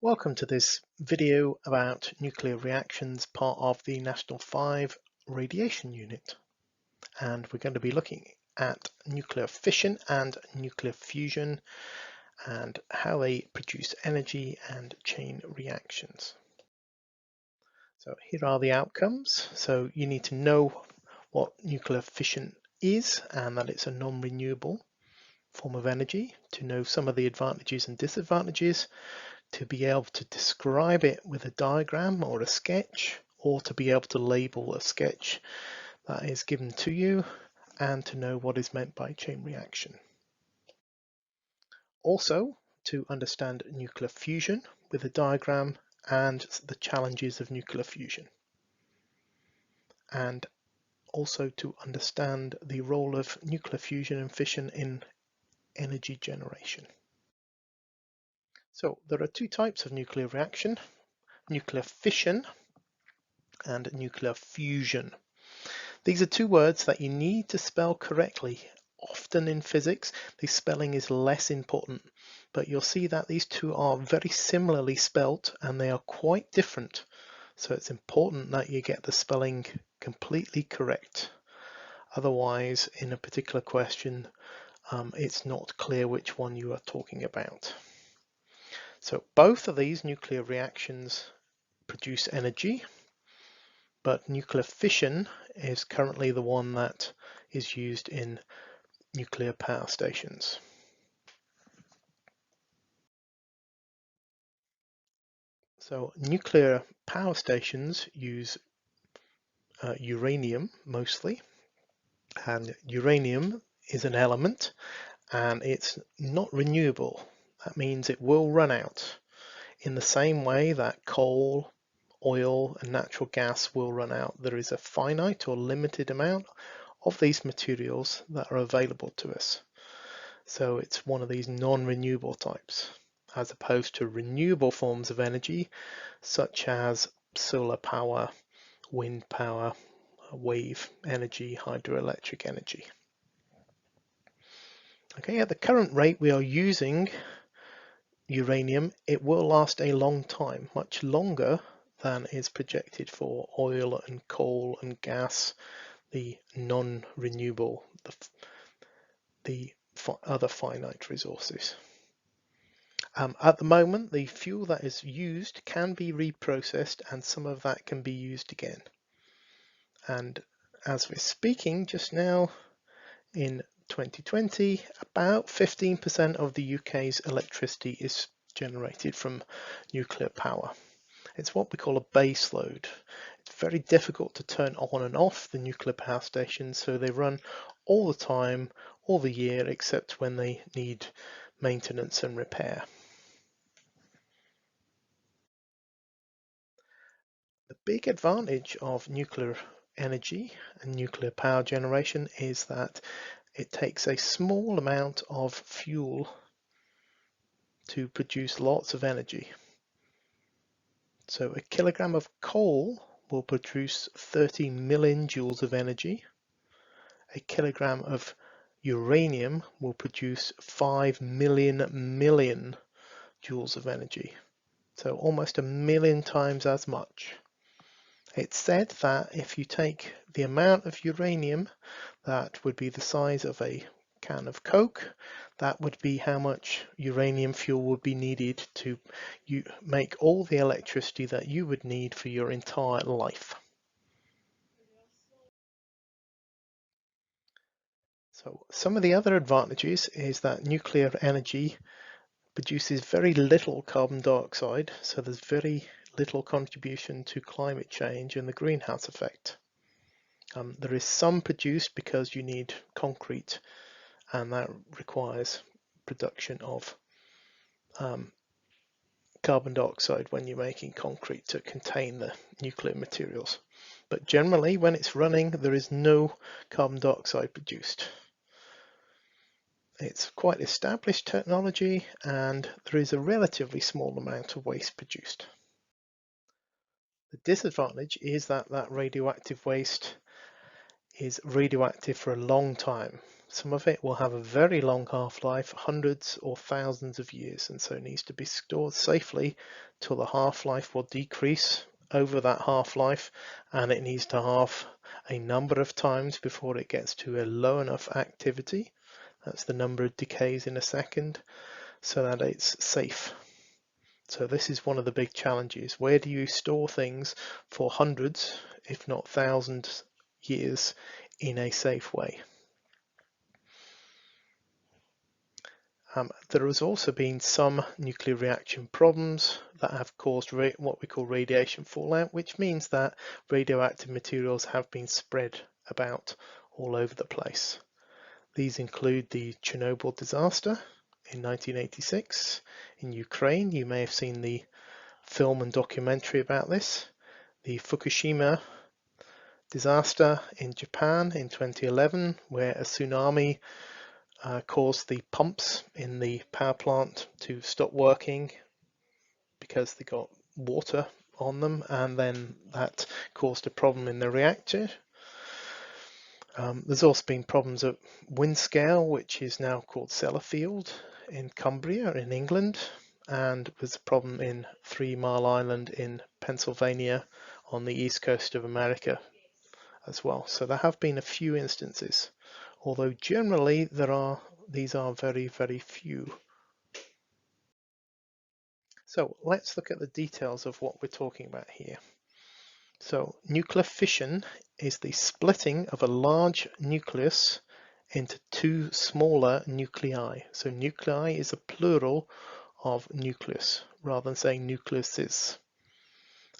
Welcome to this video about nuclear reactions, part of the National 5 Radiation Unit. And we're going to be looking at nuclear fission and nuclear fusion and how they produce energy and chain reactions. So here are the outcomes. So you need to know what nuclear fission is and that it's a non-renewable form of energy, to know some of the advantages and disadvantages, to be able to describe it with a diagram or a sketch, or to be able to label a sketch that is given to you, and to know what is meant by chain reaction. Also, to understand nuclear fusion with a diagram and the challenges of nuclear fusion. And also to understand the role of nuclear fusion and fission in energy generation. So there are two types of nuclear reaction: nuclear fission and nuclear fusion. These are two words that you need to spell correctly. Often in physics, the spelling is less important, but you'll see that these two are very similarly spelt and they are quite different. So it's important that you get the spelling completely correct. Otherwise, in a particular question, it's not clear which one you are talking about. So both of these nuclear reactions produce energy, but nuclear fission is currently the one that is used in nuclear power stations. So nuclear power stations use uranium mostly, and uranium is an element and it's not renewable. That means it will run out in the same way that coal, oil and natural gas will run out. There is a finite or limited amount of these materials that are available to us. So it's one of these non-renewable types, as opposed to renewable forms of energy such as solar power, wind power, wave energy, hydroelectric energy. Okay, at the current rate we are using uranium, it will last a long time, much longer than is projected for oil and coal and gas, the non-renewable, the other finite resources. At the moment, the fuel that is used can be reprocessed and some of that can be used again. And as we're speaking just now, in 2020, about 15% of the UK's electricity is generated from nuclear power. It's what we call a base load. It's very difficult to turn on and off the nuclear power stations, so they run all the time, all the year, except when they need maintenance and repair. The big advantage of nuclear energy and nuclear power generation is that it takes a small amount of fuel to produce lots of energy. So a kilogram of coal will produce 30 million joules of energy. A kilogram of uranium will produce 5 million joules of energy. So almost a million times as much. It's said that if you take the amount of uranium that would be the size of a can of Coke, that would be how much uranium fuel would be needed to make all the electricity that you would need for your entire life. So some of the other advantages is that nuclear energy produces very little carbon dioxide, so there's very little contribution to climate change and the greenhouse effect. There is some produced because you need concrete, and that requires production of carbon dioxide when you're making concrete to contain the nuclear materials. But generally, when it's running, there is no carbon dioxide produced. It's quite established technology, and there is a relatively small amount of waste produced. The disadvantage is that that radioactive waste is radioactive for a long time. Some of it will have a very long half-life, hundreds or thousands of years, and so it needs to be stored safely till the half-life will decrease over that half-life, and it needs to halve a number of times before it gets to a low enough activity. That's the number of decays in a second, so that it's safe. So this is one of the big challenges. Where do you store things for hundreds, if not thousands, years in a safe way? There has also been some nuclear reaction problems that have caused what we call radiation fallout, which means that radioactive materials have been spread about all over the place. These include the Chernobyl disaster in 1986 in Ukraine. You may have seen the film and documentary about this. The Fukushima disaster in Japan in 2011, where a tsunami caused the pumps in the power plant to stop working because they got water on them, and then that caused a problem in the reactor. There's also been problems at Windscale, which is now called Sellafield in Cumbria in England, and there's a problem in 3 Mile Island in Pennsylvania on the east coast of America as well. So there have been a few instances, although generally these are very, very few. So let's look at the details of what we're talking about here. So nuclear fission is the splitting of a large nucleus into 2 smaller nuclei. So nuclei is a plural of nucleus rather than saying nucleuses.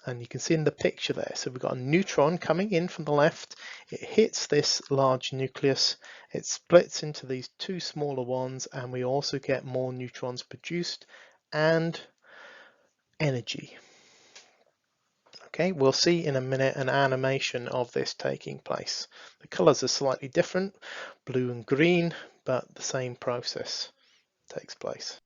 And you can see in the picture there, so we've got a neutron coming in from the left, it hits this large nucleus, it splits into these 2 smaller ones, and we also get more neutrons produced and energy. Okay, we'll see in a minute an animation of this taking place. The colors are slightly different, blue and green, but the same process takes place.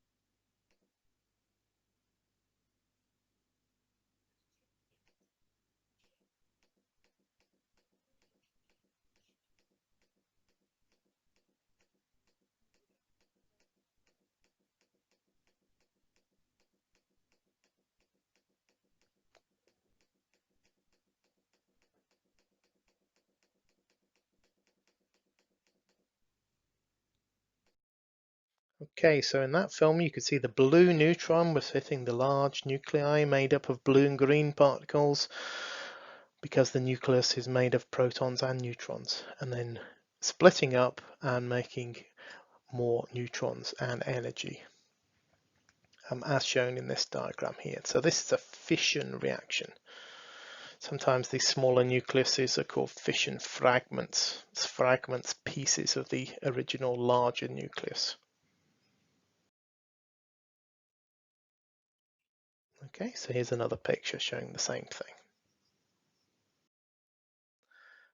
Okay, so in that film you could see the blue neutron was hitting the large nuclei made up of blue and green particles because the nucleus is made of protons and neutrons, and then splitting up and making more neutrons and energy, as shown in this diagram here. So this is a fission reaction. Sometimes these smaller nucleuses are called fission fragments. It's fragments, pieces of the original larger nucleus. Okay, so here's another picture showing the same thing.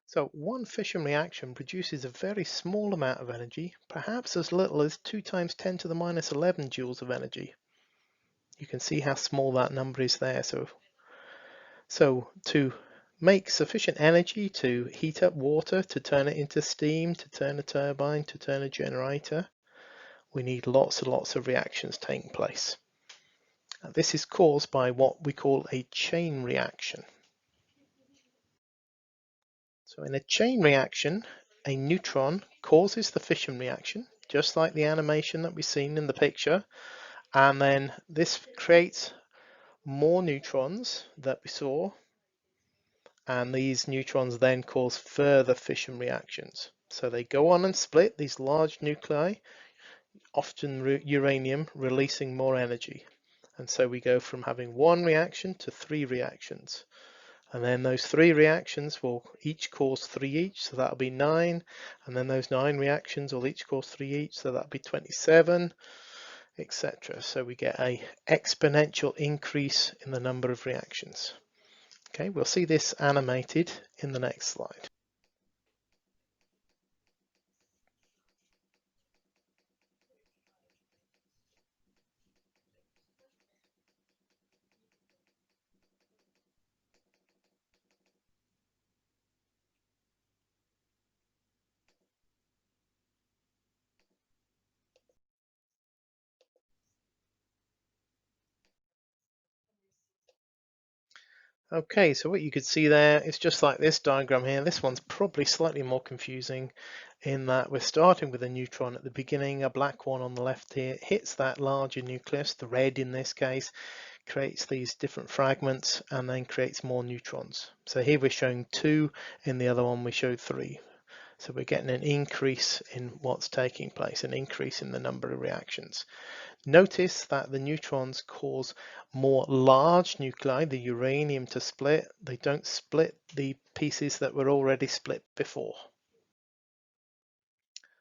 So one fission reaction produces a very small amount of energy, perhaps as little as 2 times 10 to the minus 11 joules of energy. You can see how small that number is there. So to make sufficient energy to heat up water, to turn it into steam, to turn a turbine, to turn a generator, we need lots and lots of reactions taking place. This is caused by what we call a chain reaction. So in a chain reaction, a neutron causes the fission reaction, just like the animation that we've seen in the picture, and then this creates more neutrons that we saw, and these neutrons then cause further fission reactions. So they go on and split these large nuclei, often uranium, releasing more energy. And so we go from having 1 reaction to 3 reactions. And then those 3 reactions will each cause 3 each, so that'll be 9. And then those 9 reactions will each cause 3 each, so that'll be 27, etc. So we get an exponential increase in the number of reactions. Okay, we'll see this animated in the next slide. Okay, so what you could see there is just like this diagram here. This one's probably slightly more confusing in that we're starting with a neutron at the beginning, a black one on the left here, hits that larger nucleus, the red in this case, creates these different fragments and then creates more neutrons. So here we're showing 2, in the other one we showed 3. So we're getting an increase in what's taking place, an increase in the number of reactions. Notice that the neutrons cause more large nuclei, the uranium, to split. They don't split the pieces that were already split before.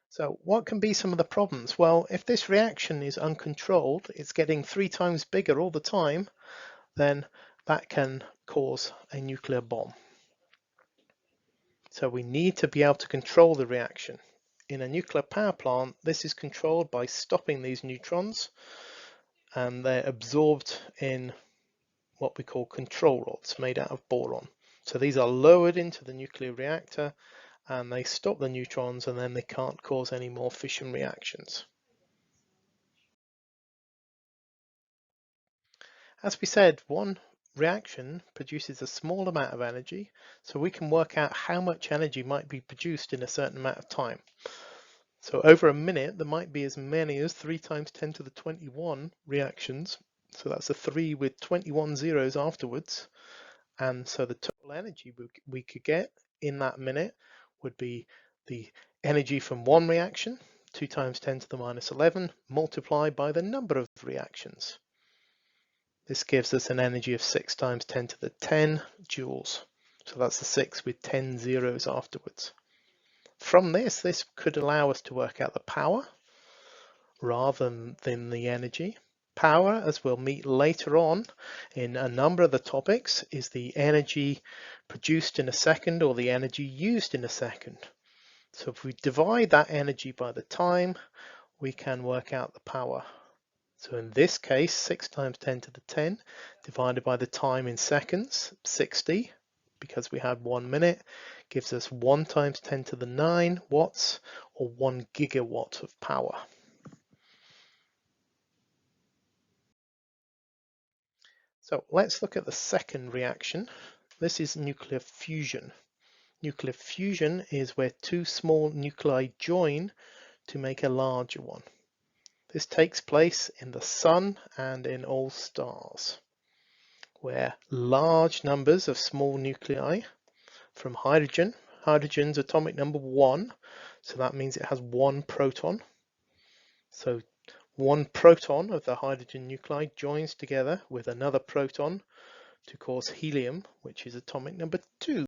So what can be some of the problems? Well, if this reaction is uncontrolled, it's getting 3 times bigger all the time, then that can cause a nuclear bomb. So we need to be able to control the reaction. In a nuclear power plant, this is controlled by stopping these neutrons, and they're absorbed in what we call control rods made out of boron. So these are lowered into the nuclear reactor and they stop the neutrons, and then they can't cause any more fission reactions. As we said, one reaction produces a small amount of energy, so we can work out how much energy might be produced in a certain amount of time. So over a minute, there might be as many as 3 times 10 to the 21 reactions. So that's a 3 with 21 zeros afterwards. And so the total energy we could get in that minute would be the energy from one reaction, 2 times 10 to the minus 11, multiplied by the number of reactions. This gives us an energy of 6 times 10 to the 10 joules. So that's the 6 with 10 zeros afterwards. From this could allow us to work out the power rather than the energy. Power, as we'll meet later on in a number of the topics, is the energy produced in a second or the energy used in a second. So if we divide that energy by the time, we can work out the power. So in this case, 6 times 10 to the 10 divided by the time in seconds, 60, because we had 1 minute, gives us 1 times 10 to the 9 watts, or 1 gigawatt of power. So let's look at the second reaction. This is nuclear fusion. Nuclear fusion is where 2 small nuclei join to make a larger one. This takes place in the sun and in all stars, where large numbers of small nuclei from hydrogen. Hydrogen's atomic number 1, so that means it has 1 proton. So 1 proton of the hydrogen nuclei joins together with another proton to cause helium, which is atomic number 2.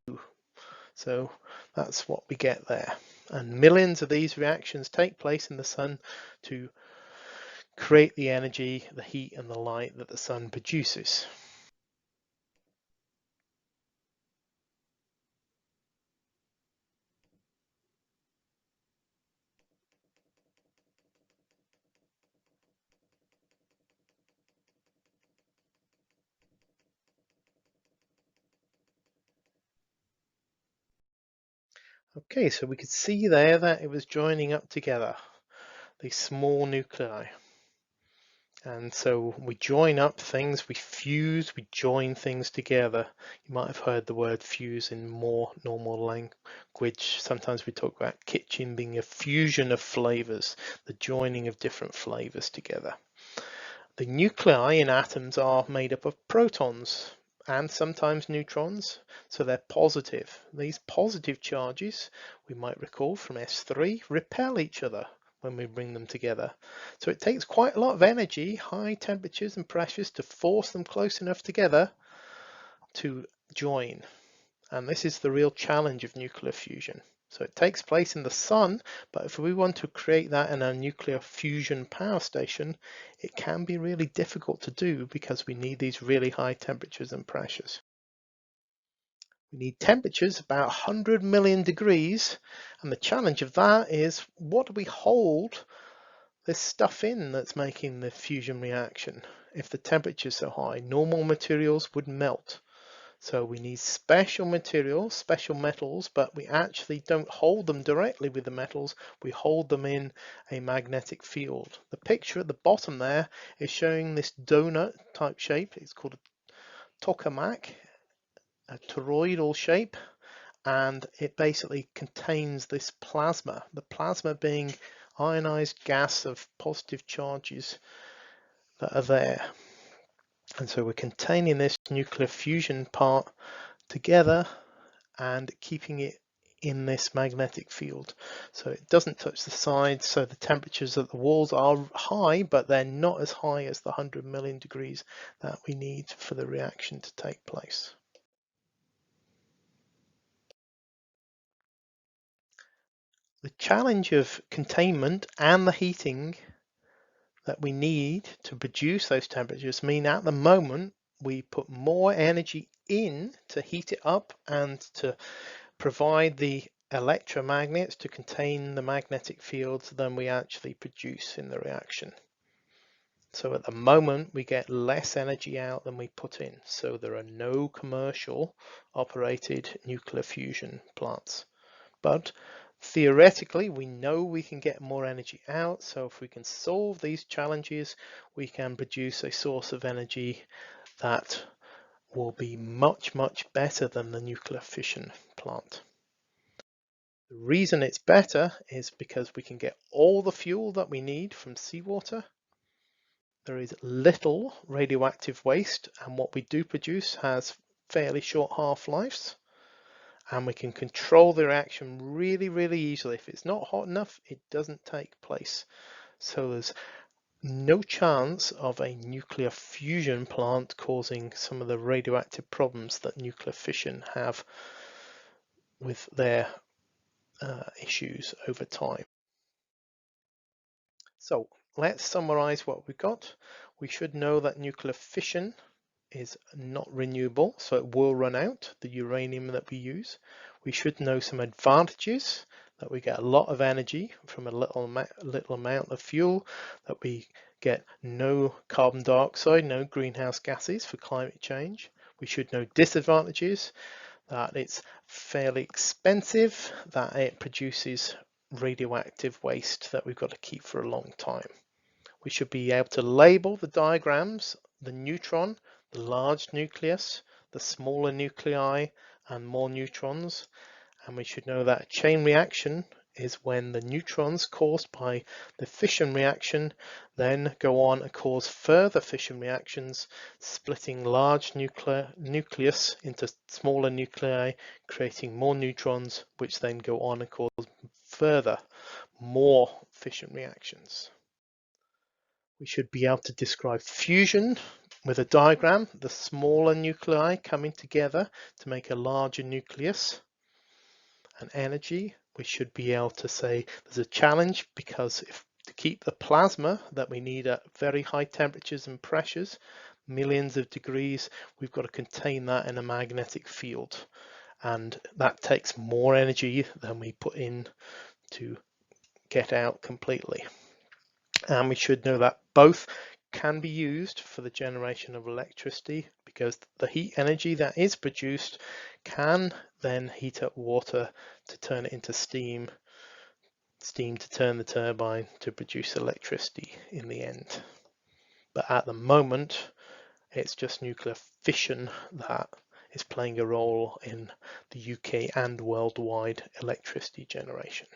So that's what we get there. And millions of these reactions take place in the sun to create the energy, the heat and the light that the sun produces. Okay, so we could see there that it was joining up together, these small nuclei. And so we join up things, we fuse, we join things together. You might have heard the word fuse in more normal language. Sometimes we talk about kitchen being a fusion of flavors, the joining of different flavors together. The nuclei in atoms are made up of protons and sometimes neutrons, so they're positive. These positive charges, we might recall from S3, repel each other when we bring them together. So it takes quite a lot of energy, high temperatures and pressures, to force them close enough together to join. And this is the real challenge of nuclear fusion. So it takes place in the sun, but if we want to create that in a nuclear fusion power station, it can be really difficult to do because we need these really high temperatures and pressures. We need temperatures about 100 million degrees, and the challenge of that is, what do we hold this stuff in that's making the fusion reaction? If the temperature is so high, normal materials would melt. So we need special materials, special metals, but we actually don't hold them directly with the metals. We hold them in a magnetic field. The picture at the bottom there is showing this donut type shape. It's called a tokamak. a toroidal shape, and it basically contains this plasma, the plasma being ionized gas of positive charges that are there. And so we're containing this nuclear fusion part together and keeping it in this magnetic field. So it doesn't touch the sides, so the temperatures at the walls are high, but they're not as high as the 100 million degrees that we need for the reaction to take place. The challenge of containment and the heating that we need to produce those temperatures mean at the moment we put more energy in to heat it up and to provide the electromagnets to contain the magnetic fields than we actually produce in the reaction. So at the moment we get less energy out than we put in. So there are no commercial operated nuclear fusion plants. But theoretically, we know we can get more energy out. So if we can solve these challenges, we can produce a source of energy that will be much, much better than the nuclear fission plant. The reason it's better is because we can get all the fuel that we need from seawater. There is little radioactive waste, and what we do produce has fairly short half-lives. And we can control the reaction really, really easily. If it's not hot enough, it doesn't take place. So there's no chance of a nuclear fusion plant causing some of the radioactive problems that nuclear fission have with their issues over time. So let's summarize what we've got. We should know that nuclear fission is not renewable, so it will run out, the uranium that we use. We should know some advantages, that we get a lot of energy from a little amount of fuel, that we get no carbon dioxide, no greenhouse gases for climate change. We should know disadvantages, that it's fairly expensive, that it produces radioactive waste that we've got to keep for a long time. We should be able to label the diagrams, the neutron, the large nucleus, the smaller nuclei, and more neutrons. And we should know that a chain reaction is when the neutrons caused by the fission reaction then go on and cause further fission reactions, splitting large nucleus into smaller nuclei, creating more neutrons, which then go on and cause further more fission reactions. We should be able to describe fusion with a diagram, the smaller nuclei coming together to make a larger nucleus. And energy, we should be able to say there's a challenge because to keep the plasma that we need at very high temperatures and pressures, millions of degrees, we've got to contain that in a magnetic field. And that takes more energy than we put in to get out completely. And we should know that both can be used for the generation of electricity because the heat energy that is produced can then heat up water to turn it into steam to turn the turbine to produce electricity in the end. But at the moment, it's just nuclear fission that is playing a role in the UK and worldwide electricity generation.